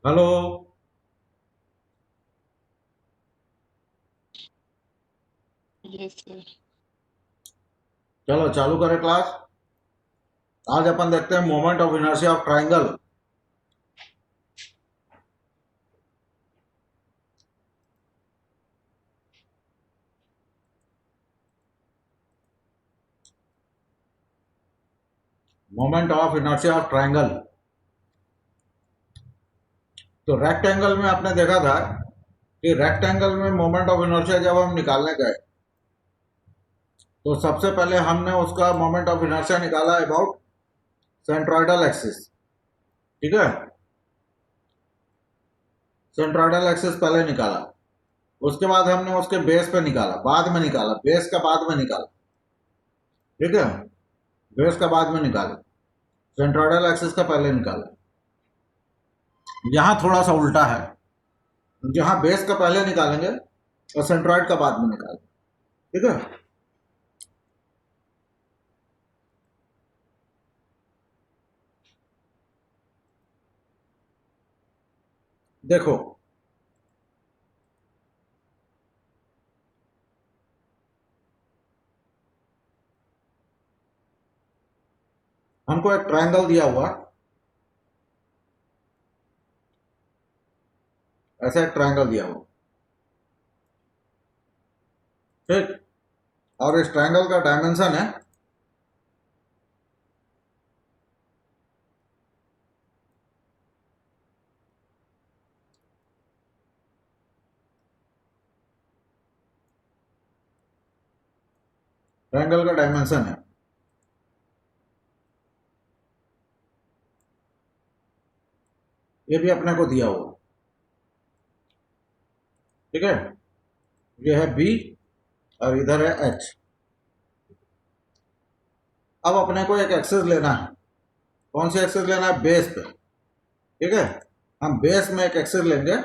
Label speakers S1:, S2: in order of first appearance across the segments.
S1: Hello.
S2: Yes sir.
S1: चलो चालू करें क्लास। आज अपन देखते हैं moment of inertia of triangle. Moment of inertia of triangle. तो रेक्टेंगल में आपने देखा था कि रेक्टेंगल में मोमेंट ऑफ इनर्शिया जब हम निकालने गए तो सबसे पहले हमने उसका मोमेंट ऑफ इनर्शिया निकाला अबाउट सेंट्रोइडल एक्सिस। ठीक है, सेंट्रोइडल एक्सिस पहले निकाला। उसके बाद हमने उसके बेस पे निकाला, बाद में निकाला, बेस का बाद में निकाला। ठीक है, बेस का बाद में निकाला, सेंट्रोइडल एक्सिस का पहले निकाला। यहाँ थोड़ा सा उल्टा है, जहाँ बेस का पहले निकालेंगे और सेंट्रॉइड का बाद में निकालेंगे। ठीक है, देखो हमको एक ट्रायंगल दिया हुआ, ऐसा एक ट्रायंगल दिया हुआ। ठीक, और इस ट्रायंगल का डायमेंशन है ट्रायंगल का डायमेंशन है ये भी अपने को दिया हुआ। ठीक है, ये है बी और इधर है एच। अब अपने को एक एक्सेस लेना है। कौन सी एक्सेस लेना है? बेस पे। ठीक है, हम बेस में एक एक्सेस लेंगे।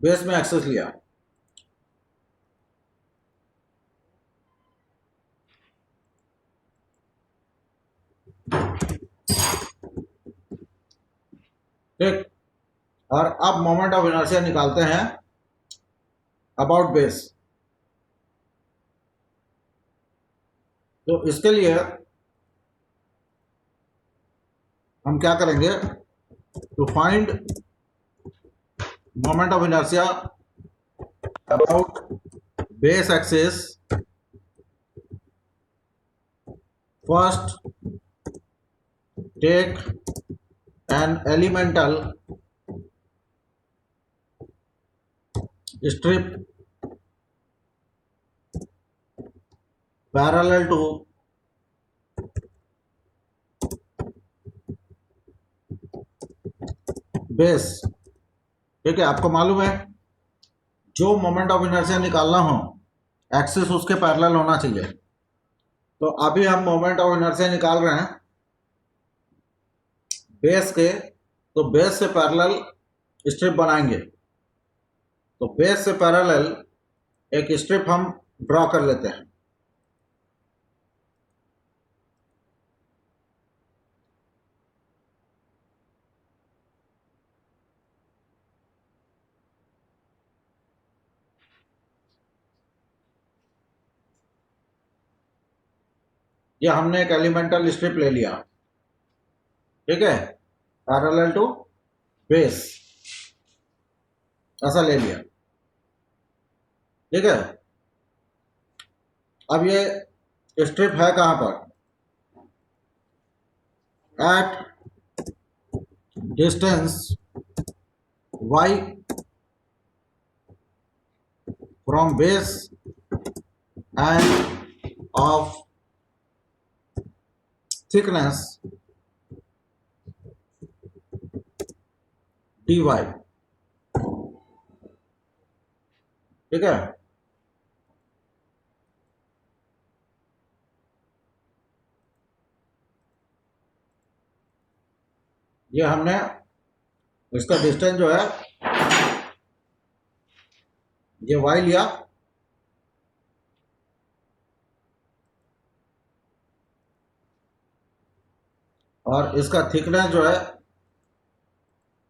S1: बेस में एक्सेस लिया। ठीक, और अब मोमेंट ऑफ इनर्शिया निकालते हैं अबाउट बेस। तो इसके लिए हम क्या करेंगे? To find moment of inertia about base axis, first take an elemental strip parallel to base। ठीक है, आपको मालूम है जो मोमेंट ऑफ इनर्शिया निकालना हो एक्सिस उसके पैरेलल होना चाहिए। तो अभी हम मोमेंट ऑफ इनर्शिया निकाल रहे हैं बेस के, तो बेस से पैरेलल स्ट्रिप बनाएंगे। तो बेस से पैरेलल एक स्ट्रिप हम ड्रॉ कर लेते हैं। ये हमने एक एलिमेंटल स्ट्रिप ले लिया। ठीक है, पैरेलल टू बेस, ऐसा ले लिया। ठीक है, अब ये स्ट्रिप है कहां पर? At distance y from base end of thickness dy। ठीक है, ये हमने इसका डिस्टेंस जो है ये y लिया और इसका थिकनेस जो है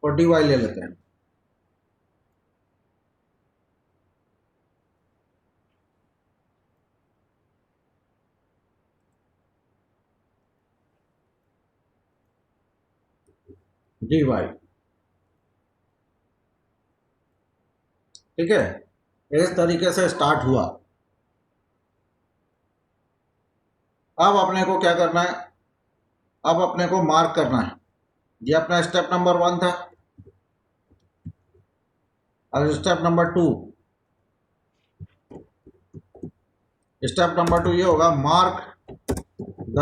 S1: वो dy ले लेते हैं। dy, ठीक है, इस तरीके से स्टार्ट हुआ। अब अपने को क्या करना है, अब अपने को मार्क करना है। ये अपना स्टेप नंबर 1 था। अब स्टेप नंबर 2, स्टेप नंबर 2 ये होगा, mark the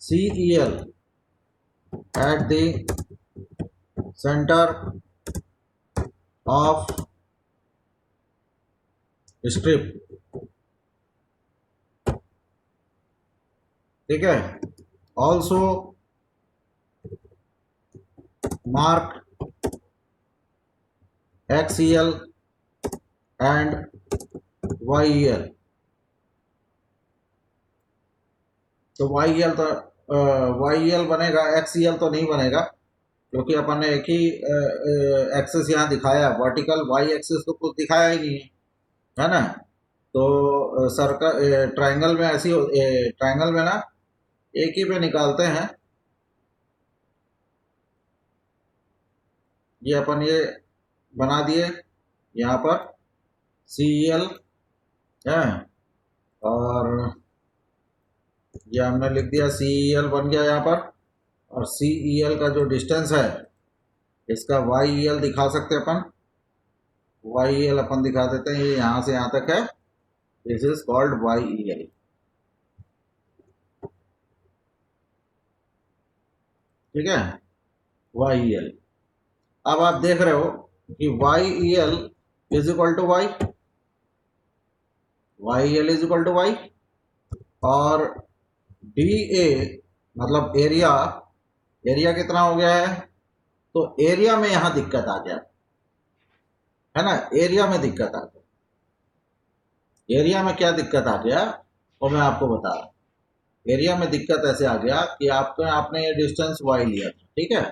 S1: CEL at the center of strip, ठीक है। Also mark XEL and YEL। तो YEL बनेगा, XEL तो नहीं बनेगा, क्योंकि अपन ने एक ही एक्सिस यहाँ दिखाया, वर्टिकल वाई एक्सिस तो कुछ दिखाया ही नहीं है ना। तो सर्कल ट्राइंगल में ऐसी ट्राइंगल में ना एक ही पे निकालते हैं। ये अपन ये बना दिए यहाँ पर CEL है, और ये हमने लिख दिया CEL बन गया यहाँ पर। और CEL का जो डिस्टेंस है इसका YEL दिखा सकते हैं अपन। YEL अपन दिखा देते हैं, ये यहाँ से यहाँ तक है, दिस इज कॉल्ड YEL, ठीक है, YEL। अब आप देख रहे हो कि YEL is equal to Y, YEL is equal to Y, और DA मतलब एरिया, एरिया कितना हो गया है, तो एरिया में यहां दिक्कत आ गया है ना, एरिया में दिक्कत आ गया। एरिया में क्या दिक्कत आ गया वो मैं आपको बता रहा हूं। एरिया में दिक्कत ऐसे आ गया कि आपने ये डिस्टेंस y लिया था, ठीक है,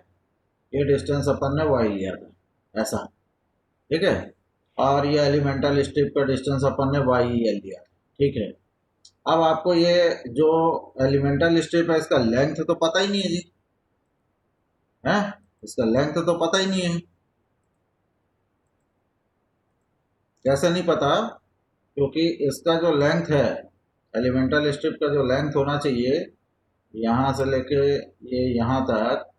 S1: ये डिस्टेंस अपन ने y लिया था ऐसा, ठीक है, और ये एलिमेंटल स्ट्रिप का डिस्टेंस अपन ने YEL लिया, ठीक है। अब आपको ये जो एलिमेंटल स्ट्रिप है इसका लेंथ तो पता ही नहीं है जी, है, इसका लेंथ तो पता ही नहीं है। कैसे नहीं पता, क्योंकि इसका जो लेंथ है, एलिमेंटल स्ट्रिप का जो लेंथ होना चाहिए यहाँ से लेके ये यहाँ तक,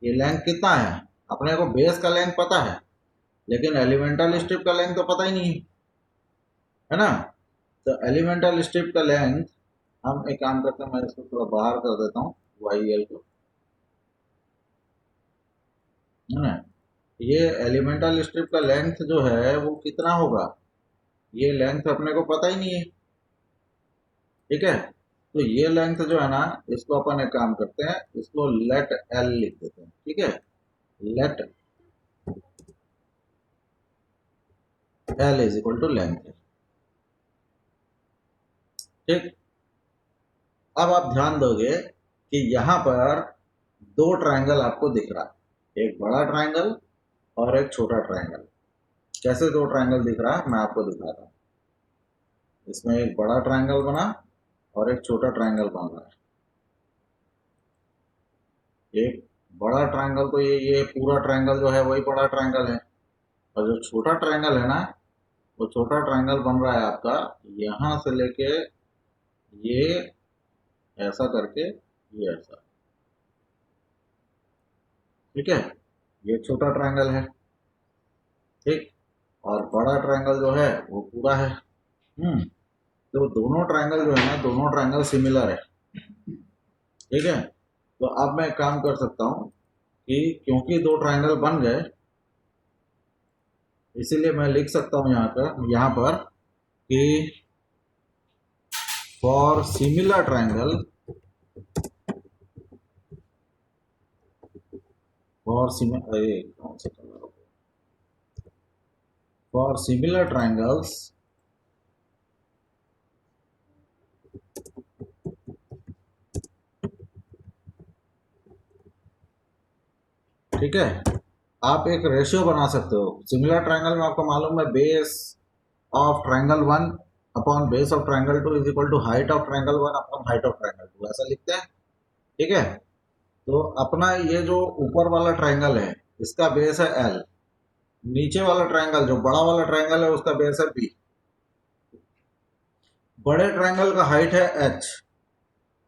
S1: ये लेंथ कितना है, अपने को बेस का लेंथ पता है, लेकिन एलिमेंटल स्ट्रिप का लेंथ तो पता ही नहीं है ना। तो एलिमेंटल स्ट्रिप का लेंथ, हम एक काम करते हैं, मैं इसको थोड़ा बाहर कर देता हूँ YEL को, है ना। ये एलिमेंटल स्ट्रिप का लेंथ जो है वो कितना होगा, ये लेंथ अपने को पता ही नहीं है, ठीक है। तो ये लेंथ जो है ना, इसको अपन एक काम करते हैं, इसको लेट L लिख देते हैं, ठीक है, let L is equal to length, ठीक। अब आप ध्यान दोगे कि यहाँ पर दो ट्रायंगल आपको दिख रहा है, एक बड़ा ट्रायंगल और एक छोटा ट्रायंगल। कैसे दो ट्रायंगल दिख रहा है मैं आपको दिखाता हूँ। इसमें एक बड़ा ट्रायंगल बना और एक छोटा ट्रायंगल बन रहा है। एक बड़ा ट्रायंगल तो ये पूरा ट्रायंगल जो है वही बड़ा ट्रायंगल है, और जो छोटा ट्रायंगल है ना, वो छोटा ट्रायंगल बन रहा है आपका यहाँ से लेके ये ऐसा करके ये ऐसा, ठीक है, ये छोटा ट्रायंगल है, ठीक, और बड़ा ट्रायंगल जो है वो पूरा है। तो दोनों ट्रायंगल जो है ना, दोनों ट्रायंगल सिमिलर है, ठीक है। तो अब मैं काम कर सकता हूँ कि क्योंकि दो ट्रायंगल बन गए, इसीलिए मैं लिख सकता हूँ यहाँ पर कि for similar triangle, for similar triangles ठीक है, आप एक रेशियो बना सकते हो। सिमिलर ट्रायंगल में आपको मालूम है base of triangle one upon base of triangle two is equal to height of triangle one upon height of triangle two, ऐसा लिखते हैं। ठीक है, तो अपना ये जो ऊपर वाला ट्रायंगल है इसका बेस है एल, नीचे वाला ट्रायंगल जो बड़ा वाला ट्रायंगल है उसका बेस है बी। बड़े ट्रायंगल का हाइट है एच,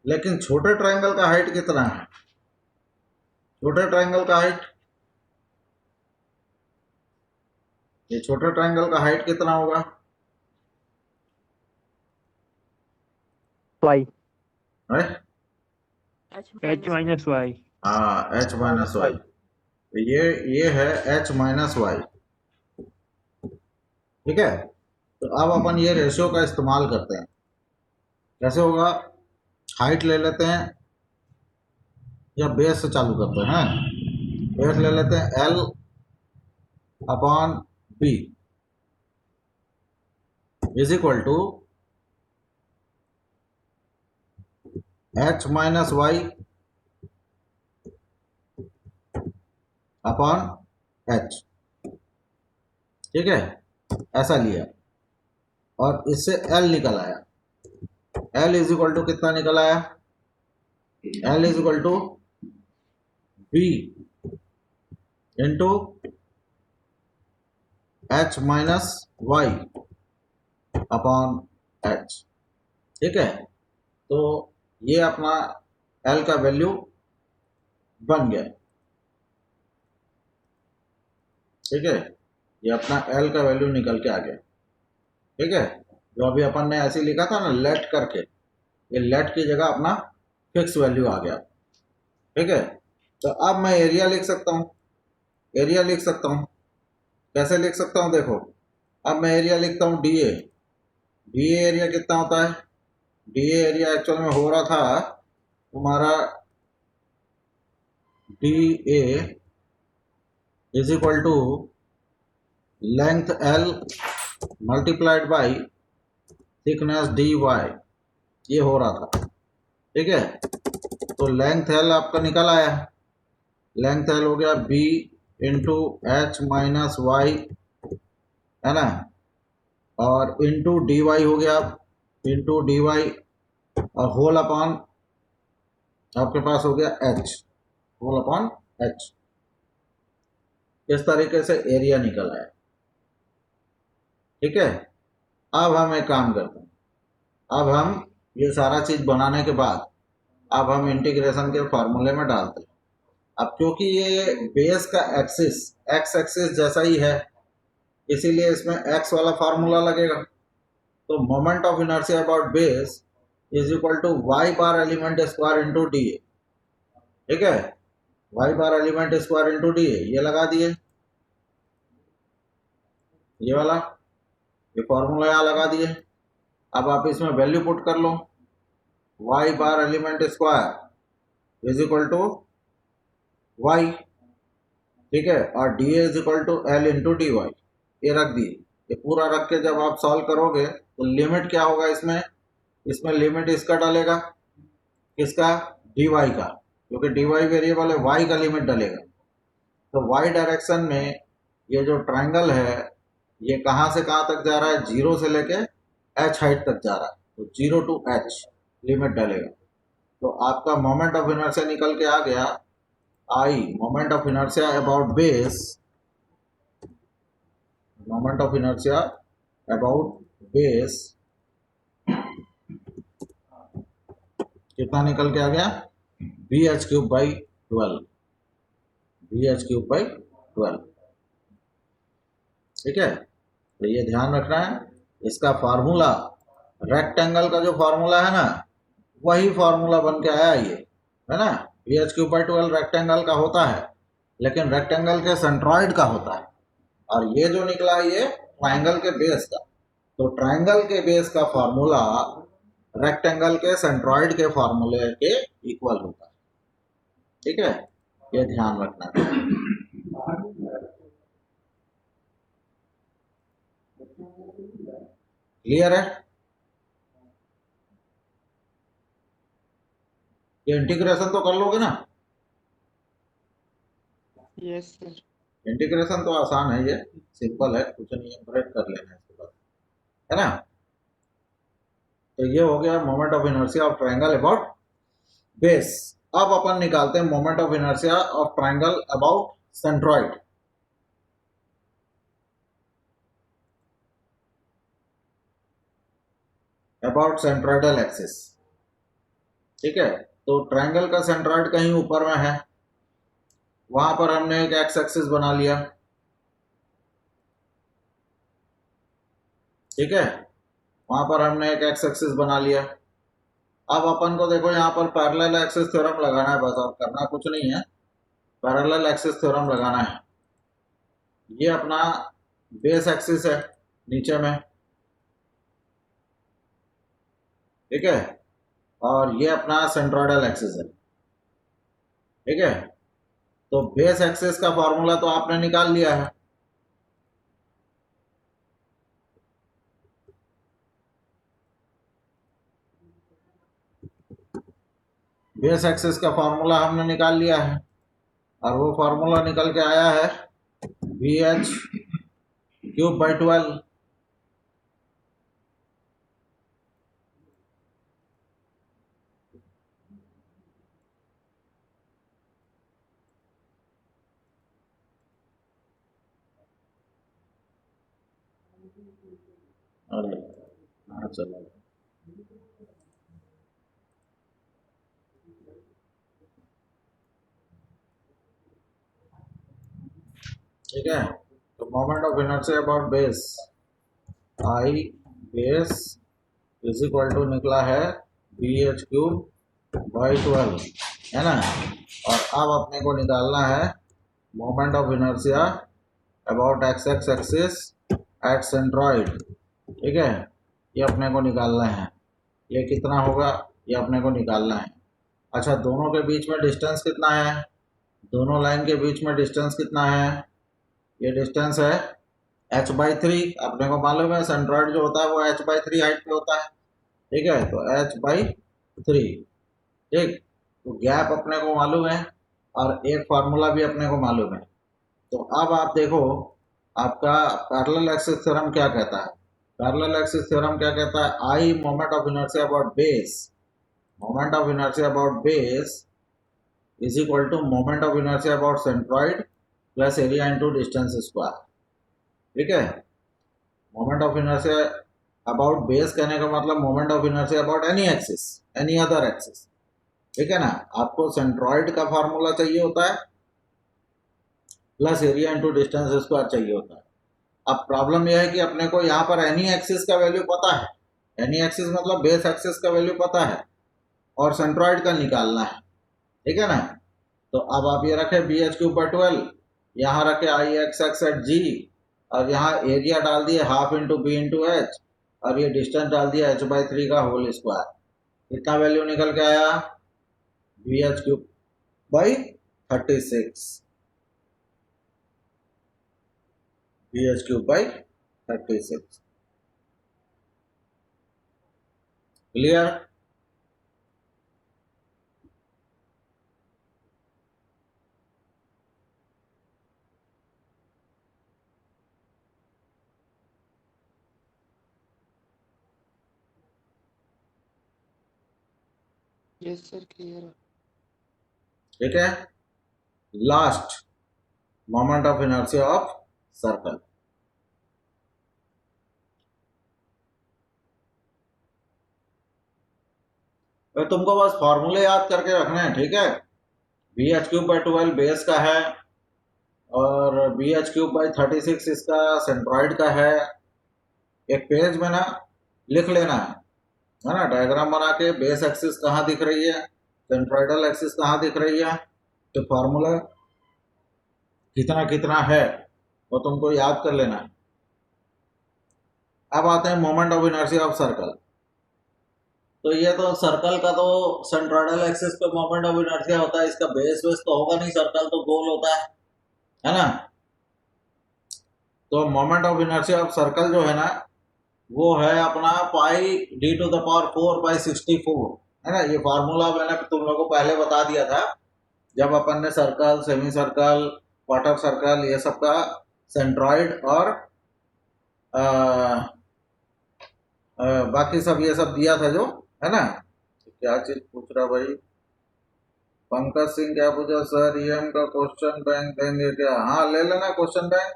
S1: लेकिन छोटे ट्रायंगल का हाइट कितना है? छोटे ट्रायंगल का हाइट, ये छोटे ट्रायंगल का हाइट कितना होगा?
S3: वाई,
S1: है?
S3: H minus Y.
S1: हाँ, एच माइनस वाई। तो ये है एच माइनस वाई। ठीक है, तो अब अपन ये रेशियो का इस्तेमाल करते हैं। कैसे होगा? हाइट ले लेते हैं या बेस से चालू करते हैं? बेस ले लेते हैं L upon B is equal to H minus Y upon H. ठीक है, ऐसा लिया और इससे एल निकल आया। एल इज इक्वल टू कितना निकल आया? L is equal to B into H minus Y upon H. ठीक है, तो ये अपना एल का वैल्यू बन गया। ठीक है, ये अपना एल का वैल्यू निकल के आ गया। ठीक है, जो अभी अपन ने ऐसे लिखा था ना लेट करके, ये लेट की जगह अपना फिक्स वैल्यू आ गया। ठीक है, तो अब मैं एरिया लिख सकता हूँ। एरिया लिख सकता हूँ, कैसे लिख सकता हूँ देखो। अब मैं एरिया लिखता हूँ D A. D A area कितना होता है? डी ए एरिया एक्चुअल में हो रहा था तुम्हारा D A is equal to length L multiplied by thickness D Y, ये हो रहा था। ठीक है, तो लेंथ एल आपका निकल आया। लेंथ एल हो गया B into H minus Y, है ना, और इंटू डी वाई हो गया, इंटू डी वाई और होल अपॉन आपके पास हो गया एच, होल अपॉन एच। इस तरीके से एरिया निकल आया। ठीक है, अब हम एक काम करते हैं। अब हम ये सारा चीज बनाने के बाद अब हम इंटीग्रेशन के फॉर्मूले में डालते हैं। अब क्योंकि ये बेस का एक्सिस एक्स एक्सिस जैसा ही है, इसीलिए इसमें एक्स वाला फार्मूला लगेगा। तो moment of inertia about base is equal to Y bar element square into D A. ठीक है, Y bar element square into D A ये लगा दिए, ये वाला ये फॉर्मूला यहाँ लगा दिए। अब आप इसमें वैल्यू पुट कर लो, Y bar element square is equal to Y. ठीक है, और D is equal to L into D Y, ये रख दिए। ये पूरा रख के जब आप सॉल्व करोगे तो लिमिट क्या होगा इसमें? इसमें लिमिट इसका डलेगा, किसका? डी वाई का, क्योंकि डी वाई वेरिएबल है, वाई का लिमिट डलेगा। तो वाई डायरेक्शन में ये जो ट्राइंगल है ये कहाँ से कहाँ तक जा रहा है? जीरो से लेके एच हाइट तक जा रहा है, तो जीरो टू एच लिमिट डलेगा। तो आपका मोमेंट ऑफ इनर्शिया निकल के आ गया I, moment of inertia about base, moment of inertia about base कितना निकल के आ गया? B H cube by 12, b H cube by 12। ठीक है, तो ये ध्यान रखना है। इसका फार्मूला रेक्टेंगल का जो फार्मूला है ना, वही फार्मूला बन के आया ये, है ना। B H cube by 12 rectangle का होता है, लेकिन रेक्टेंगल के सेंट्रॉइड का होता है। और ये जो निकला ये ट्राइंगल के बेस का। तो ट्राइंगल के बेस का फार्मूला रेक्टेंगल के सेंट्रॉइड के फार्मूले के इक्वल होता है। ठीक है, ये ध्यान रखना है। क्लियर है? ये इंटीग्रेशन तो कर लोगे ना?
S2: Yes, sir.
S1: इंटीग्रेशन तो आसान है, ये सिंपल है, कुछ नहीं है, ब्रेक कर लेना है इसके बाद, है ना। तो ये हो गया moment of inertia of triangle about base. अब अपन निकालते हैं moment of inertia of triangle about centroid. About centroidal axis, ठीक है। तो ट्रायंगल का सेंट्रॉइड कहीं ऊपर में है, वहां पर हमने एक एक्स एक्सिस बना लिया, ठीक है। वहां पर हमने एक एक्स एक्सिस बना लिया। अब अपन को देखो यहाँ पर पैरेलल एक्सिस थ्योरम लगाना है, बस और करना कुछ नहीं है, पैरेलल एक्सिस थ्योरम लगाना है। ये अपना बेस एक्सिस है नीचे में, ठीक है, और ये अपना सेंट्रोइडल एक्सिस है, ठीक है। तो बेस एक्सिस का फॉर्मूला तो आपने निकाल लिया है, बेस एक्सिस का फॉर्मूला हमने निकाल लिया है, और वो फॉर्मूला निकल के आया है VH³/12। अरे हाँ चलो, ठीक है। तो moment of inertia about base, I base is equal to निकला है VH³/12, है ना। और अब अपने को निकालना है moment of inertia about x X axis eight centroid, ठीक है। ये अपने को निकालना है, ये कितना होगा, ये अपने को निकालना है। अच्छा, दोनों के बीच में डिस्टेंस कितना है, दोनों लाइन के बीच में डिस्टेंस कितना है, ये डिस्टेंस है h/3। अपने को मालूम है सेंट्रॉइड जो होता है वो h/3 हाइट पे होता है, ठीक है। तो h/3, ठीक। तो गैप अपने को मालूम है, और एक फार्मूला भी अपने को मालूम है। तो अब आप देखो, आपका पैरेलल एक्सिस थ्योरम क्या कहता है, पैरेलल एक्सिस थ्योरम क्या कहता है, I moment of inertia about base, moment of inertia about base is equal to moment of inertia about centroid plus area into distance square, ठीक है। Moment of inertia about base कहने का मतलब moment of inertia about any axis, any other axis, ठीक है ना। आपको centroid का फॉर्मूला चाहिए होता है plus area into distance square चाहिए होता है। अब प्रॉब्लम यह है कि अपने को यहाँ पर एनी एक्सिस का वैल्यू पता है, एनी एक्सिस मतलब बेस एक्सिस का वैल्यू पता है, और सेंट्रॉइड का निकालना है, ठीक है ना। तो अब आप ये रखें BH³/12, यहाँ रखे IX@G, और यहाँ एरिया डाल दिए half into B into H, और ये डिस्टेंस डाल दिया h/3 का होल स्क्वायर। कितना वैल्यू निकल के आया, BH³/36, BH³/36, clear.
S2: Yes, sir. Clear.
S1: ठीक है। Last, moment of inertia of circle. तो तुमको बस फॉर्मूले याद करके रखने हैं, ठीक है। BH³/12 बेस का है, और BH³/36 इसका सेंट्रॉइड का है। एक पेज में ना लिख लेना है ना, डायग्राम बना के बेस एक्सिस कहाँ दिख रही है, सेंट्रॉइडल एक्सिस कहाँ दिख रही है, तो फॉर्मूला कितना कितना है वो तुमको याद कर लेना है। अब आते हैं moment of inertia of circle. तो ये तो सर्कल का तो सेंट्रॉइडल एक्सिस पे मोमेंट ऑफ इनर्शिया होता है, इसका बेस वेस तो होगा नहीं, सर्कल तो गोल होता है ना। तो moment of inertia of circle जो है ना, वो है अपना πd⁴/64, है ना। ये फार्मूला मैंने तुम लोगों को पहले बता दिया था, जब अपन ने circle, semi circle, quarter circle, ये सब का सेंट्रॉइड और बाकी सब ये सब दिया था जो, है ना। क्या चीज पूछ रहा भाई पंकज सिंह, क्या पूछा सर, ईएम का क्वेश्चन बैंक देंगे क्या? हाँ ले लेना क्वेश्चन बैंक,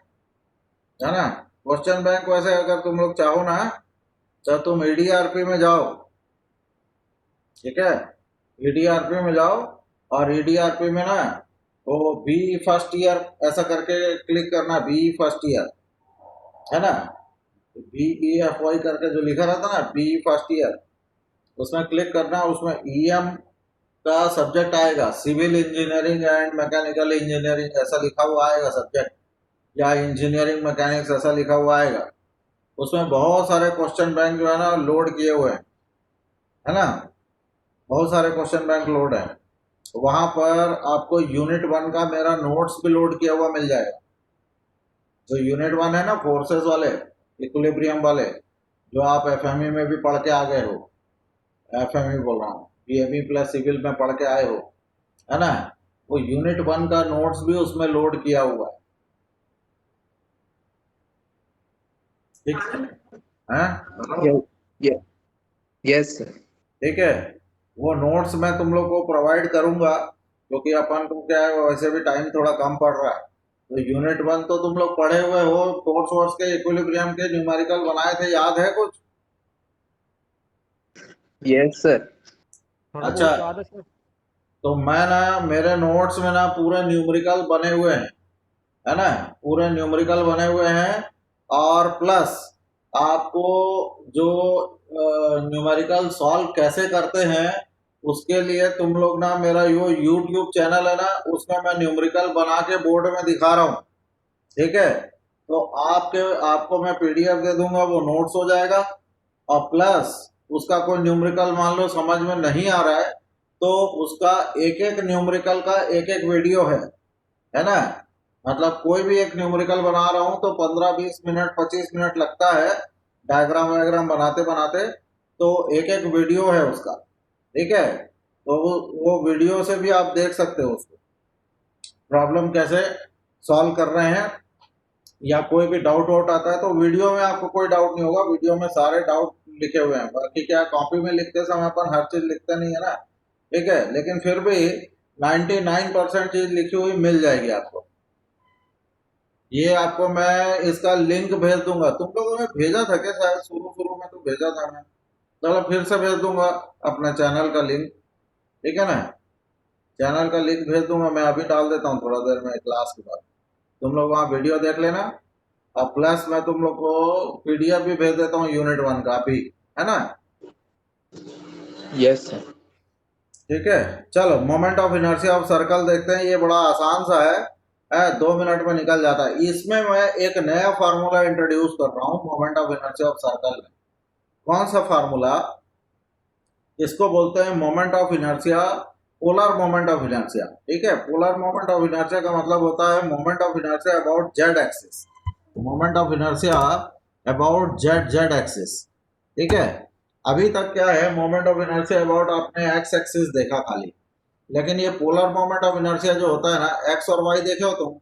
S1: है ना। क्वेश्चन बैंक वैसे अगर तुम लोग चाहो ना तो तुम ईडीआरपी में जाओ, ठीक है, ईडीआरपी में जाओ और ईडीआरपी में ना वो बी फर्स्ट ईयर ऐसा करके क्लिक करना, बी फर्स्ट ईयर, है ना। BEFY करके जो लिखा रहता ना, बी फर्स्ट ईयर, उसमें क्लिक करना, उसमें ईएम का सब्जेक्ट आएगा, civil engineering and mechanical engineering ऐसा लिखा हुआ आएगा सब्जेक्ट, या इंजीनियरिंग मैकेनिक्स ऐसा लिखा हुआ आएगा। उसमें बहुत सारे क्वेश्चन बैंक जो है ना लोड किए हुए हैं, है ना, बहुत सारे क्वेश्चन बैंक लोड है। वहां पर आपको यूनिट 1 का मेरा नोट्स भी लोड किया हुआ मिल जाएगा। जो यूनिट 1 है ना, फोर्सेस वाले, इक्विलिब्रियम वाले, जो आप एफएमई में भी पढ़ के आ गए हो, एफएमई बोल रहा हूँ, बीएमई प्लस सिविल में पढ़ के आए हो, है ना, वो यूनिट 1 का नोट्स भी उसमें लोड किया हुआ है, ठीक है।
S2: Yes, yes, yes, sir.
S1: ठीक है, वो नोट्स मैं तुम लोग को प्रोवाइड करूंगा, क्योंकि अपन को क्या है वैसे भी टाइम थोड़ा कम पड़ रहा है। तो यूनिट 1 तो तुम लोग पढ़े हुए हो, फोर्स वोर्स के इक्विलिब्रियम के न्यूमेरिकल बनाए थे, याद है कुछ?
S2: Yes, sir.
S3: थोड़ा
S1: अच्छा,
S3: बहुत तो आता सर।
S1: तो मैं ना मेरे नोट्स में ना पूरे न्यूमेरिकल बने हुए हैं, है ना, पूरे न्यूमेरिकल बने हुए हैं। और प्लस आपको जो न्यूमेरिकल सॉल्व कैसे करते हैं उसके लिए तुम लोग ना मेरा यो यूट्यूब चैनल है ना, उसमें मैं न्यूमेरिकल बना के बोर्ड में दिखा रहा हूँ, ठीक है। तो आपको मैं पीडीएफ दे दूंगा, वो नोट्स हो जाएगा। और प्लस उसका कोई न्यूमेरिकल मान लो समझ में नहीं आ रहा है तो उसका एक एक न्यूमेरिकल का एक एक वीडियो है ना। मतलब कोई भी एक न्यूमेरिकल बना रहा हूं तो 15-20 मिनट 25 मिनट लगता है डायग्राम वायग्राम बनाते बनाते, तो एक एक वीडियो है उसका, ठीक है। तो वो वीडियो से भी आप देख सकते हो उसको, प्रॉब्लम कैसे सॉल्व कर रहे हैं, या कोई भी डाउट वाउट आता है तो वीडियो में आपको कोई डाउट नहीं होगा, वीडियो में सारे डाउट लिखे हुए हैं। बाकी क्या कॉपी में लिखते समय अपन हर चीज लिखते नहीं है ना, ठीक है, लेकिन फिर भी 99% चीज लिखी हुई मिल जाएगी आपको। ये आपको मैं इसका लिंक भेज दूंगा, तुम लोगों ने भेजा था क्या? शायद शुरू शुरू में तो भेजा था मैं, चलो फिर से भेज दूंगा अपने चैनल का लिंक, ठीक है ना। चैनल का लिंक भेज दूंगा, मैं अभी डाल देता हूँ थोड़ा देर में क्लास के बाद, तुम लोग वहाँ वीडियो देख लेना। और प्लस मैं तुम लोग को पीडीएफ भी भेज देता हूँ यूनिट 1 का भी, है ना।
S2: Yes, sir.
S1: ठीक है, चलो moment of inertia of circle देखते हैं, ये बड़ा आसान सा है 2 मिनट में निकल जाता है। इसमें मैं एक नया फार्मूला इंट्रोड्यूस कर रहा हूँ moment of inertia of circle में। कौन सा फार्मूला? इसको बोलते हैं moment of inertia, polar moment of inertia, ठीक है। पोलर मोमेंट ऑफ इनर्शिया का मतलब होता है moment of inertia about Z axis, moment of inertia about Z axis, ठीक है। अभी तक क्या है, मोमेंट ऑफ इनर्शिया अबाउट आपने एक्स एक्सिस देखा खाली, लेकिन ये पोलर मोमेंट ऑफ इनर्शिया जो होता है ना, एक्स और वाई देखे हो तुम,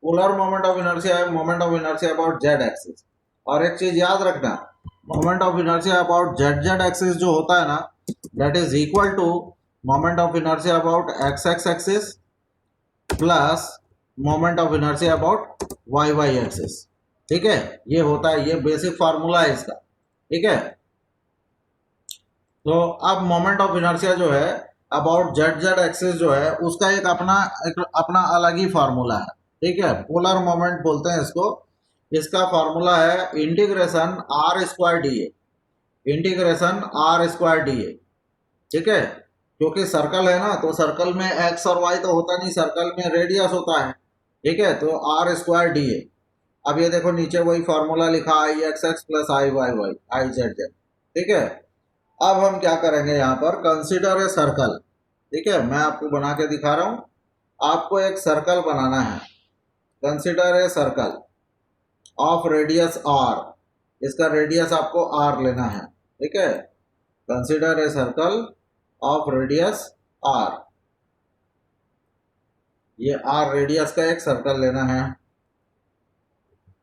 S1: पोलर मोमेंट ऑफ इनर्शिया है moment of inertia about Z axis. और एक चीज याद रखना, moment of inertia about Z axis जो होता है ना, that is equal to moment of inertia about x axis plus moment of inertia about y axis, ठीक है। ये होता है, ये बेसिक फार्मूला है इसका, ठीक है। तो अब मोमेंट ऑफ इनर्शिया जो है अबाउट जेड एक्सिस जो है उसका एक अपना अलग ही फार्मूला है, ठीक है। पोलर मोमेंट बोलते हैं इसको। इसका फार्मूला है integration R square D A, integration R square D A, ठीक है। क्योंकि सर्कल है ना, तो सर्कल में एक्स और वाई तो होता नहीं, सर्कल में रेडियस होता है, ठीक है। तो आर स्क्वायर डी ए। अब ये देखो नीचे वही फॉर्मूला लिखा, I x x plus I y y I Z z, ठीक है। अब हम क्या करेंगे यहाँ पर, कंसीडर ए सर्कल, ठीक है। मैं आपको बना के दिखा रहा हूँ, आपको एक सर्कल बनाना है। Consider a circle of radius R, इसका रेडियस आपको आर लेना है, ठीक है। Consider a circle of radius R. ये आर रेडियस का एक सर्कल लेना है,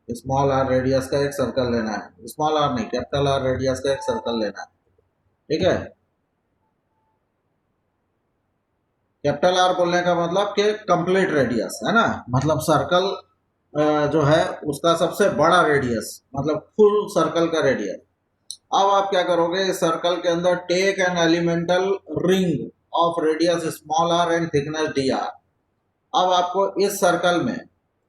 S1: स्मॉल आर रेडियस का एक सर्कल लेना है, स्मॉल आर नहीं कैपिटल आर रेडियस का एक सर्कल लेना है, ठीक है। कैपिटल आर बोलने का मतलब कि कंप्लीट रेडियस है ना, मतलब सर्कल जो है उसका सबसे बड़ा रेडियस, मतलब फुल सर्कल का रेडियस। अब आप क्या करोगे, इस सर्कल के अंदर take an elemental ring of radius small R and thickness D R. अब आपको इस सर्कल में,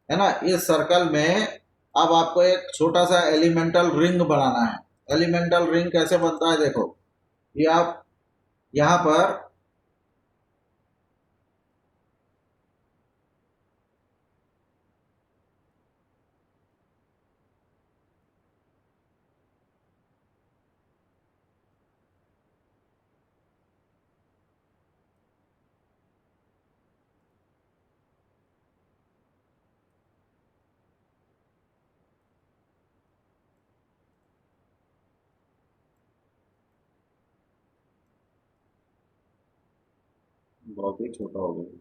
S1: है ना, इस सर्कल में अब आपको एक छोटा सा एलिमेंटल रिंग बनाना है। एलिमेंटल रिंग कैसे बनता है, देखो ये आप यहाँ पर बहुत ही छोटा हो गया,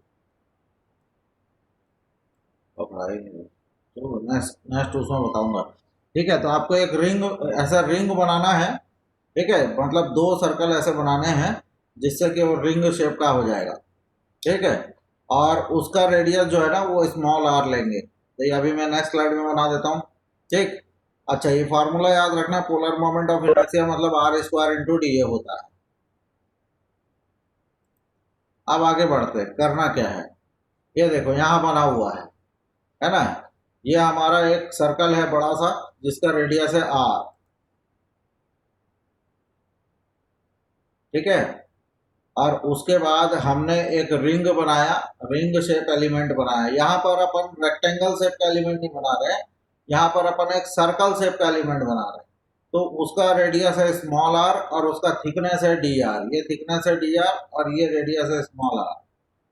S1: अब रहा ही नहीं, तो नेक्स्ट नेक्स्ट उसमें बताऊंगा, ठीक है। तो आपको एक रिंग, ऐसा रिंग बनाना है, ठीक है, मतलब दो सर्कल ऐसे बनाने हैं जिससे कि वो रिंग शेप का हो जाएगा, ठीक है। और उसका रेडियस जो है ना वो स्मॉल आर लेंगे, तो ये अभी मैं नेक्स्ट स्लाइड में बना देता हूँ, ठीक। अच्छा, ये फार्मूला याद रखना, पोलर मोमेंट ऑफ इनर्शिया मतलब R square into D A होता है। अब आगे बढ़ते हैं, करना क्या है, ये देखो यहाँ बना हुआ है ना, ये हमारा एक सर्कल है बड़ा सा जिसका रेडियस है आर, ठीक है। और उसके बाद हमने एक रिंग बनाया, रिंग शेप एलिमेंट बनाया। यहाँ पर अपन रेक्टेंगल शेप का एलिमेंट नहीं बना रहे, यहाँ पर अपन एक सर्कल शेप का एलिमेंट बना रहे हैं। तो उसका रेडियस है स्मॉल आर और उसका थिकनेस है डी आर, ये थिकनेस है डी आर और ये रेडियस है स्मॉल आर,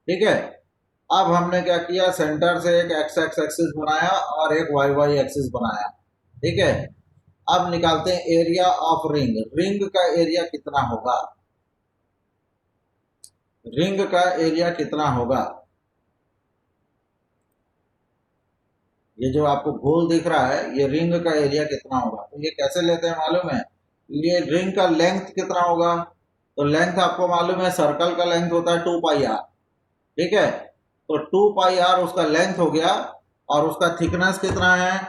S1: ठीक है। अब हमने क्या किया, सेंटर से एक एक्स एक्स एक्सिस बनाया और एक वाई वाई एक्सिस बनाया, ठीक है। अब निकालते हैं एरिया ऑफ रिंग, रिंग का एरिया कितना होगा, रिंग का एरिया कितना होगा, ये जो आपको गोल दिख रहा है ये रिंग का एरिया कितना होगा। तो ये कैसे लेते हैं मालूम है, ये रिंग का लेंथ कितना होगा, तो लेंथ आपको मालूम है सर्कल का लेंथ होता है 2 पाई आर, ठीक है। तो 2 पाई आर उसका लेंथ हो गया, और उसका थिकनेस कितना है,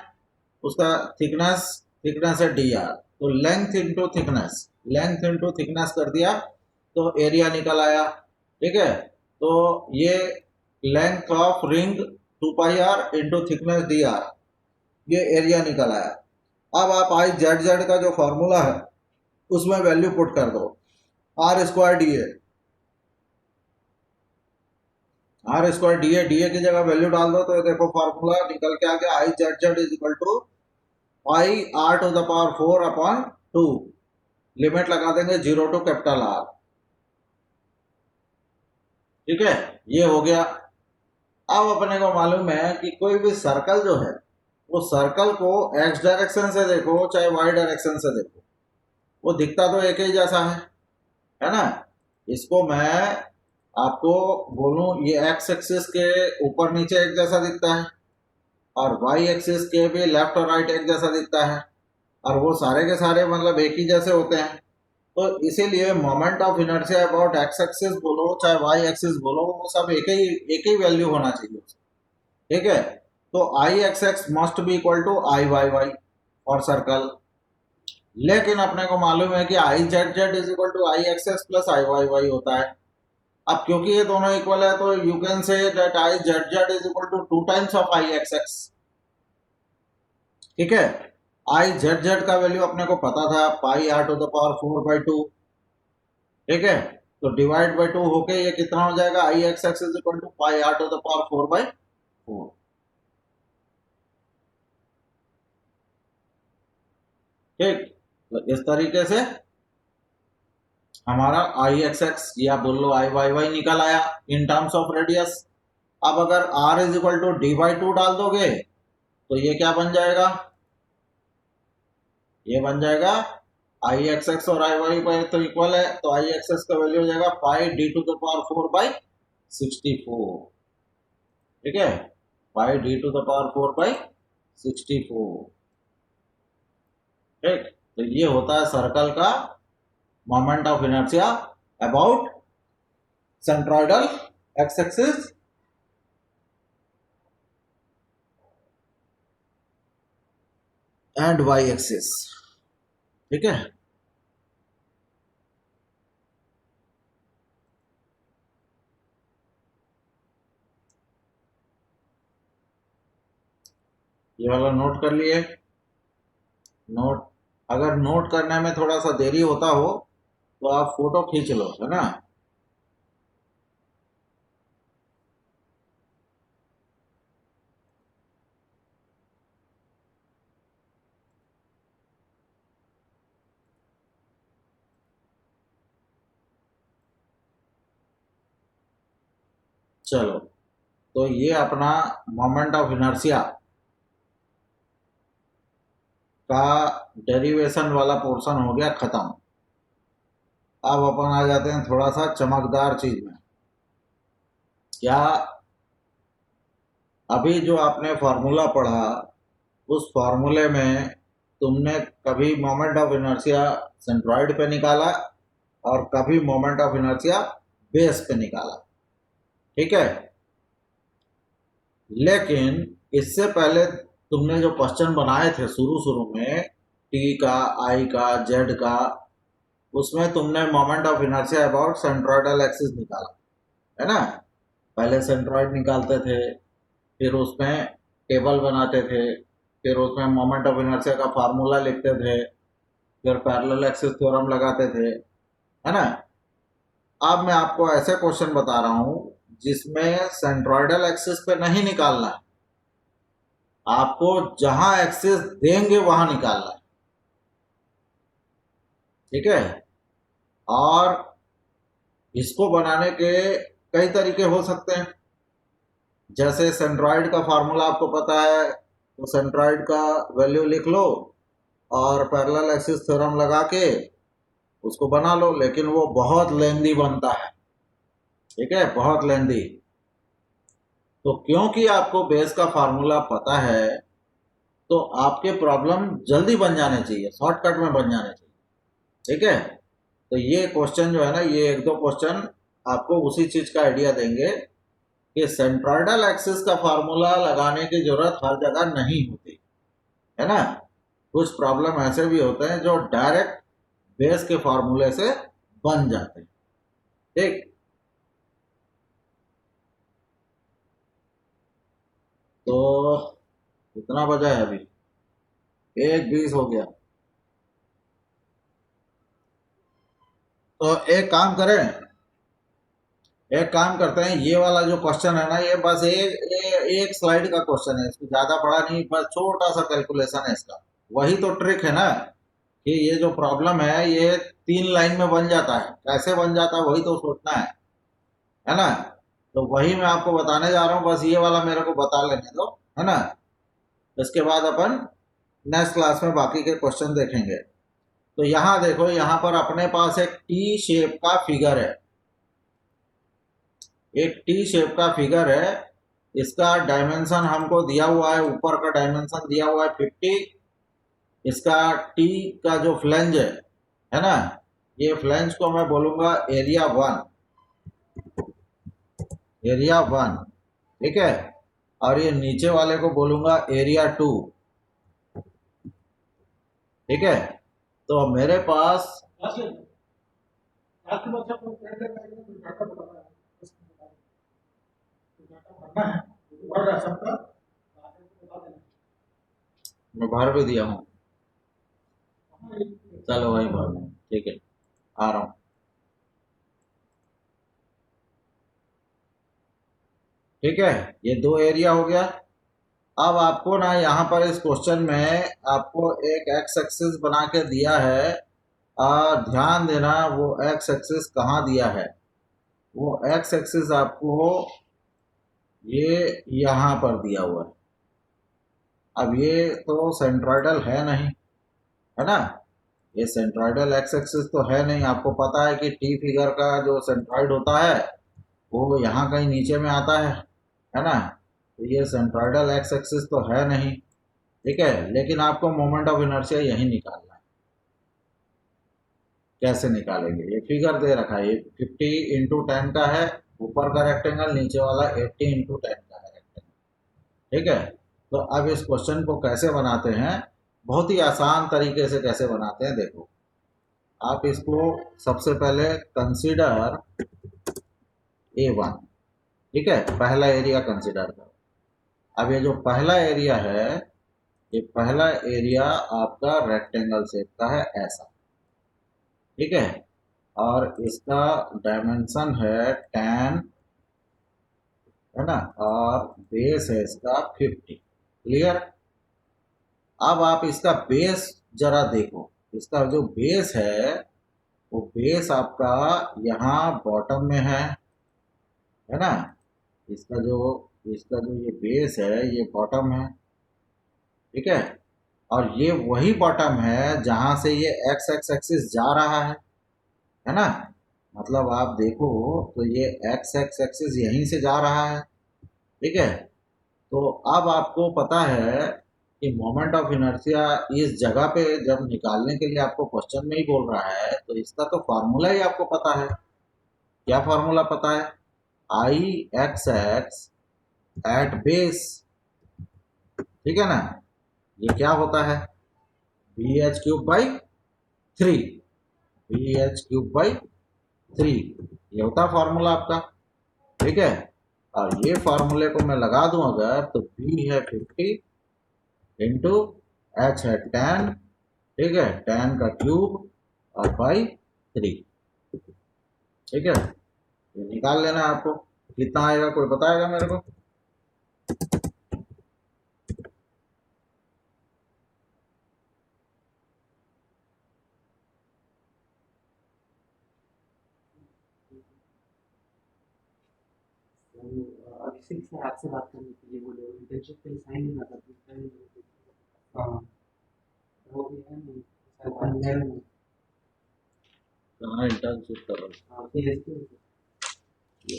S1: उसका थिकनेस, थिकनेस है डी आर, तो length into thickness, length into thickness कर दिया तो एरिया निकल आया, ठीक है। तो ये length of ring 2 pi R into thickness D R, ये एरिया निकल आया। अब आप आई जेड जेड का जो फॉर्मूला है उसमें वैल्यू पुट कर दो, R square D A, R square D A, D A की जगह वैल्यू डाल दो तो ये देखो फॉर्मूला निकल के आ गया, I Z Z is equal to pi are to the power 4 upon 2, limit लगा देंगे 0 टू कैपिटल आर, ठीक है, ये हो गया। अब अपने को मालूम है कि कोई भी सर्कल जो है वो सर्कल को एक्स डायरेक्शन से देखो चाहे वाई डायरेक्शन से देखो, वो दिखता तो एक ही जैसा है ना। इसको मैं आपको बोलूं, ये एक्स एक्सिस के ऊपर नीचे एक जैसा दिखता है और वाई एक्सिस के भी लेफ्ट और राइट एक जैसा दिखता है, और वो सारे के सारे मतलब एक ही जैसे होते हैं। तो इसीलिए moment of inertia about x axis बोलो चाहे वाई एक्सिस बोलो, वो सब एक ही वैल्यू होना चाहिए, ठीक है। तो I x x must be equal to I y y for circle, लेकिन अपने को मालूम है कि I Z Z is equal to I x x plus I y y होता है। अब क्योंकि ये दोनों इक्वल है तो you can say that I Z Z is equal to 2 times of I x x, ठीक है। आई जेड जेड का वैल्यू अपने को पता था पाई आर टू द पावर 4/2, ठीक है। तो डिवाइड बाई 2 होके ये कितना हो जाएगा, I x x is equal to pi are to the power 4/4, ठीक। तो इस तरीके से हमारा आई एक्स एक्स या बोल लो आई वाई वाई निकल आया इन टर्म्स ऑफ रेडियस। अब अगर आर इज इक्वल टू डी/2 डाल दोगे तो ये क्या बन जाएगा, ये बन जाएगा आई एक्स एक्स और आई वाई वाई तो इक्वल है, तो आई एक्स एक्स का वैल्यू हो जाएगा पाई डी टू द पावर 4/64, ठीक है, बाई d⁴/64। ठीक, तो ये होता है सर्कल का moment of inertia about centroidal X axis and Y axis. ठीक है, ये वाला नोट कर लिए। नोट, अगर नोट करने में थोड़ा सा देरी होता हो तो आप फोटो खींच लो, है ना। चलो, तो ये अपना मोमेंट ऑफ इनर्शिया का डेरिवेशन वाला पोर्शन हो गया खत्म। अब अपन आ जाते हैं थोड़ा सा चमकदार चीज में। क्या अभी जो आपने फॉर्मूला पढ़ा, उस फॉर्मूले में तुमने कभी मोमेंट ऑफ इनर्शिया सेंट्रॉइड पे निकाला और कभी मोमेंट ऑफ इनर्शिया बेस पे निकाला। ठीक है, लेकिन इससे पहले तुमने जो क्वेश्चन बनाए थे शुरू शुरू में, टी का, आई का, जेड का, उसमें तुमने moment of inertia about centroidal axis निकाला, है ना। पहले सेंट्रॉइड निकालते थे, फिर उसमें टेबल बनाते थे, फिर उसमें मोमेंट ऑफ इनर्शिया का फार्मूला लिखते थे, फिर पैरेलल एक्सिस थ्योरम लगाते थे, है ना। अब मैं आपको ऐसे क्वेश्चन बता रहा हूं जिसमें सेंट्रॉइडल एक्सिस पे नहीं निकालना है, आपको जहां एक्सिस देंगे वहां निकालना है। ठीक है, और इसको बनाने के कई तरीके हो सकते हैं। जैसे सेंट्रॉइड का फार्मूला आपको पता है, तो सेंट्रॉइड का वैल्यू लिख लो और पैरेलल एक्सिस थ्योरम लगा के उसको बना लो, लेकिन वो बहुत लेंदी बनता है। ठीक है, बहुत लेंदी। तो क्योंकि आपको बेस का फार्मूला पता है, तो आपके प्रॉब्लम जल्दी बन जाने चाहिए, शॉर्टकट में बन जाने चाहिए। ठीक है, तो ये क्वेश्चन जो है ना, ये एक दो क्वेश्चन आपको उसी चीज का आइडिया देंगे कि सेंट्रॉइडल एक्सिस का फार्मूला लगाने की जरूरत हर जगह नहीं होती, है ना। कुछ प्रॉब्लम ऐसे भी होते हैं जो डायरेक्ट बेस के फार्मूले से बन जाते हैं। ठीक, तो कितना बजा है अभी? 1:20 हो गया। तो एक काम करते हैं, ये वाला जो क्वेश्चन है ना, ये बस एक स्लाइड का क्वेश्चन है, इसमें ज्यादा बड़ा नहीं, बस छोटा सा कैलकुलेशन है इसका। वही तो ट्रिक है ना, कि ये जो प्रॉब्लम है ये 3 लाइन में बन जाता है, कैसे बन जाता है वही तो सोचना है ना। तो वही मैं आपको बताने जा रहा हूँ, बस ये वाला मेरे को बता लेने दो, है ना। इसके बाद अपन नेक्स्ट क्लास में बाकी के क्वेश्चन देखेंगे। तो यहाँ देखो, यहाँ पर अपने पास एक टी शेप का फिगर है, एक टी शेप का फिगर है। इसका डायमेंशन हमको दिया हुआ है, ऊपर का डायमेंशन दिया हुआ है 50। इसका टी का जो फ्लेंज है ना, ये फ्लेंज को मैं बोलूंगा एरिया 1, एरिया 1। ठीक है, और ये नीचे वाले को बोलूंगा एरिया 2। ठीक है, तो मेरे पास मैं भर भी दिया हूँ। चलो वही भर दूँ, ठीक है, आ रहा हूँ। ठीक है, ये 2 एरिया हो गया। अब आपको ना यहाँ पर इस क्वेश्चन में आपको एक एक्स एक्सिस बना के दिया है, और ध्यान देना वो एक्स एक्सिस कहाँ दिया है। वो एक्स एक्सिस आपको ये यहाँ पर दिया हुआ है। अब ये तो सेंट्रॉइडल है नहीं, है ना, ये सेंट्रॉइडल एक्स एक्सिस तो है नहीं। आपको पता है कि टी फिगर का जो सेंट्रॉइड होता है वो यहाँ कहीं नीचे में आता है ना। तो ये सेंट्रोइडल एक्स एक्सिस तो है नहीं, ठीक है, लेकिन आपको मोमेंट ऑफ इनर्शिया यही निकालना है। कैसे निकालेंगे? ये फिगर दे रखा है, ये 50 इंटू 10 का है ऊपर का रेक्टेंगल, नीचे वाला 80 इंटू 10 का है रेक्टेंगल, ठीक है। तो अब इस क्वेश्चन को कैसे बनाते हैं, बहुत ही आसान तरीके से कैसे बनाते हैं देखो। आप इसको सबसे पहले कंसीडर A1, ठीक है, पहला एरिया कंसीडर करो। अब ये जो पहला एरिया है, ये पहला एरिया आपका रेक्टेंगल शेप का है ऐसा, ठीक है, और इसका डायमेंशन है 10, है ना, और बेस है इसका 50। क्लियर? अब आप इसका बेस जरा देखो, इसका जो बेस है वो बेस आपका यहाँ बॉटम में है ना, इसका जो ये बेस है ये बॉटम है, ठीक है, और ये वही बॉटम है जहां से ये एक्स एक्स एक्सिस जा रहा है ना, मतलब आप देखो तो ये एक्स एक्स एक्सिस यहीं से जा रहा है, ठीक है। तो अब आपको पता है कि मोमेंट ऑफ इनर्शिया इस जगह पे जब निकालने के लिए आपको क्वेश्चन में ही बोल रहा है, तो इसका तो फार्मूला ही आपको पता है। क्या फार्मूला पता है? I x X at base, ठीक है ना, ये क्या होता है? B H cube by 3, B H cube by 3, ये होता है फॉर्मूला आपका, ठीक है। और ये फार्मूले को मैं लगा दूं अगर, तो बी है 50 इंटू एच है 10, ठीक है, 10 का क्यूब और बाई 3, ठीक है। ये निकाल लेना है आपको, कितना आएगा कोई बताएगा मेरे को?
S4: अभिषेक सर आपसे बात करने के लिए बोले, इंटर्नशिप पे साइन नहीं आता था। हाँ, वो भी है नहीं सर, ऑनलाइन।
S1: कहाँ इंटर्नशिप कर रहे
S4: हाँ, PhD जी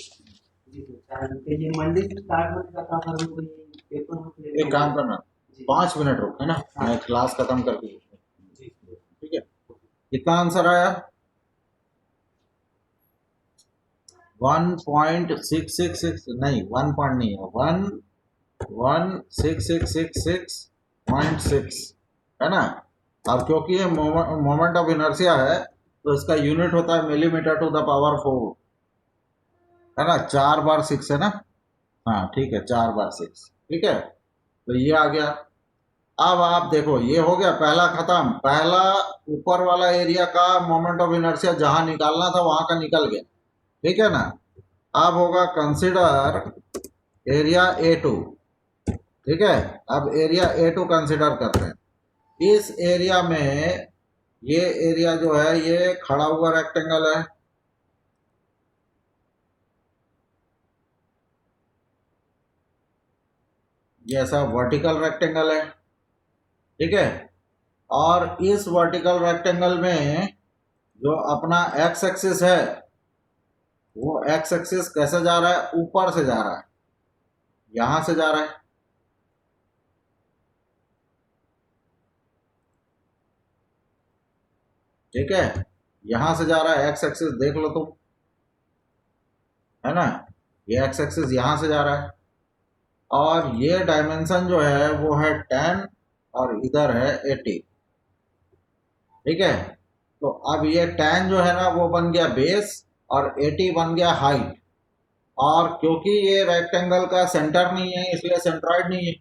S4: सर, तो ये मंडे से स्टार्ट होने का था, पर हमको ये पेपर हम
S1: हो? एक काम करना,
S4: जी
S1: 5 मिनट रुक, है ना, मैं क्लास खत्म करके,
S4: जी
S1: ठीक है। कितना आंसर आया? 1.666, नहीं 1 पॉइंट नहीं है, 11666.6 है ना। अब क्योंकि ये मोमेंट ऑफ इनर्शिया है तो इसका यूनिट होता है मिलीमीटर टू द पावर 4, है ना, 4 बार 6 है ना, हाँ ठीक है, 4 बार 6, ठीक है। तो ये आ गया। अब आप देखो ये हो गया पहला खत्म, पहला ऊपर वाला एरिया का मोमेंट ऑफ इनर्शिया जहां निकालना था वहां का निकल गया, ठीक है ना। अब होगा कंसिडर एरिया A2, ठीक है। अब एरिया A2 कंसिडर करते हैं। इस एरिया में ये एरिया जो है ये खड़ा हुआ रेक्टेंगल है, ये ऐसा वर्टिकल रेक्टेंगल है, ठीक है। और इस वर्टिकल रेक्टेंगल में जो अपना एक्स एक्सिस है वो एक्स एक्सिस कैसे जा रहा है? ऊपर से जा रहा है, यहां से जा रहा है, ठीक है, यहां से जा रहा है एक्स एक्सिस, देख लो तुम, है ना, ये एक्स एक्सिस यहां से जा रहा है, और ये डायमेंशन जो है वो है 10 और इधर है 80, ठीक है। तो अब ये 10 जो है ना वो बन गया बेस और 80 बन गया हाइट, और क्योंकि ये रेक्टेंगल का सेंटर नहीं है इसलिए सेंट्रॉइड नहीं है,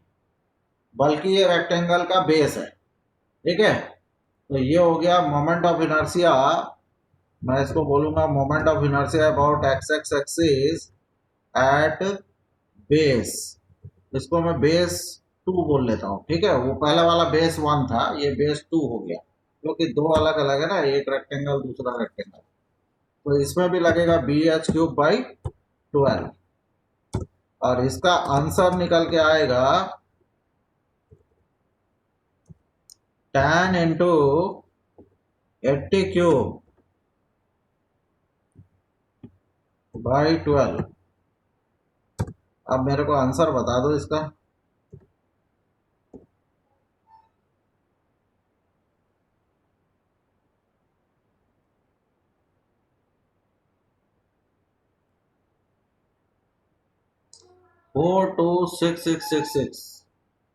S1: बल्कि ये रेक्टेंगल का बेस है, ठीक है। तो ये हो गया मोमेंट ऑफ इनर्शिया, मैं इसको बोलूंगा moment of inertia about x X axis at base, इसको मैं बेस 2 बोल लेता हूँ, ठीक है। वो पहला वाला बेस 1 था, ये बेस 2 हो गया, क्योंकि दो अलग अलग है ना, एक रेक्टेंगल दूसरा रेक्टेंगल। तो इसमें भी लगेगा BH3/12, और इसका आंसर निकल के आएगा 10 इंटू 80 क्यूब बाई 12, अब मेरे को आंसर बता दो इसका। Four two six six six six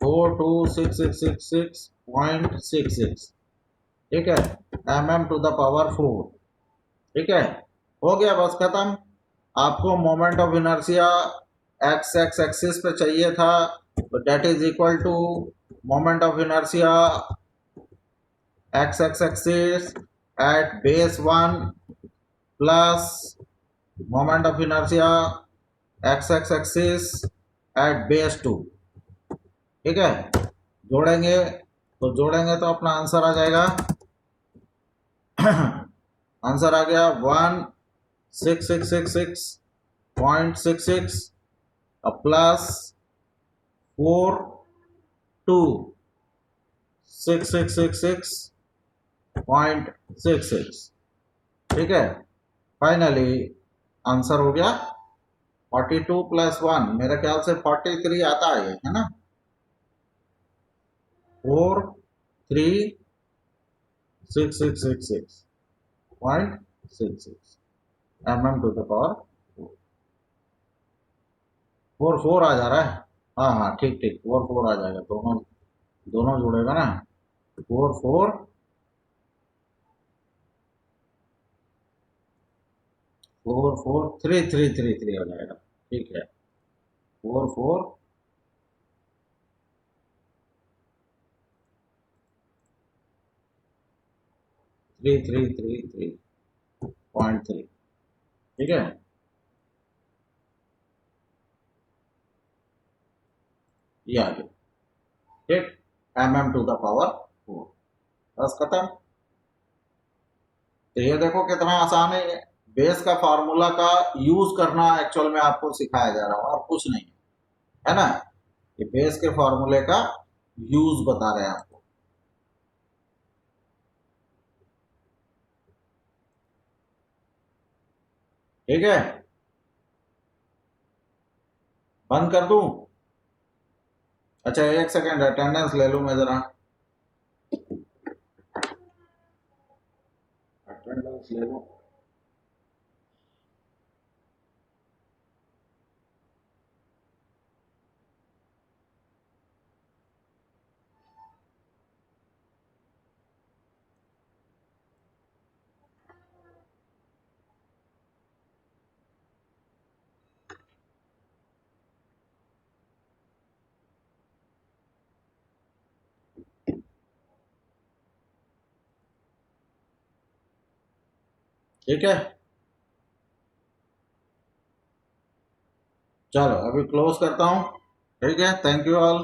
S1: 42666.66, ठीक है, mm⁴, ठीक है, हो गया, बस खत्म। आपको moment of inertia X X axis पे चाहिए था, तो that is equal to moment of inertia X X axis at base 1 plus moment of inertia X X axis at base 2, ठीक है। जोड़ेंगे तो अपना आंसर आ जाएगा। आंसर आ गया 16666.66 प्लस 426666.66, ठीक है। फाइनली आंसर हो गया 42 + 1, मेरे ख्याल से 43 आता है, है ना। 43666.66 mm⁴ 4 आ जा रहा है। हाँ हाँ, ठीक ठीक, 4 आ जाएगा, दोनों दोनों जुड़ेगा ना। 4 4 4 4 3 3 3 3 आ जाएगा, ठीक है। 4 4 3 3 3 3.3, ठीक है। ये आ गया, ठीक, mm⁴, बस खत्म। तो ये देखो कितना आसान है। बेस का फार्मूला का यूज करना एक्चुअल में आपको सिखाया जा रहा है, और कुछ नहीं, है ना। ये बेस के फार्मूले का यूज बता रहे हैं आपको। ठीक है, बंद कर दूं? अच्छा, एक सेकंड, अटेंडेंस ले लूं मैं जरा, अटेंडेंस ले लूं। ठीक है, चलो अभी क्लोज करता हूं। ठीक है, थैंक यू ऑल।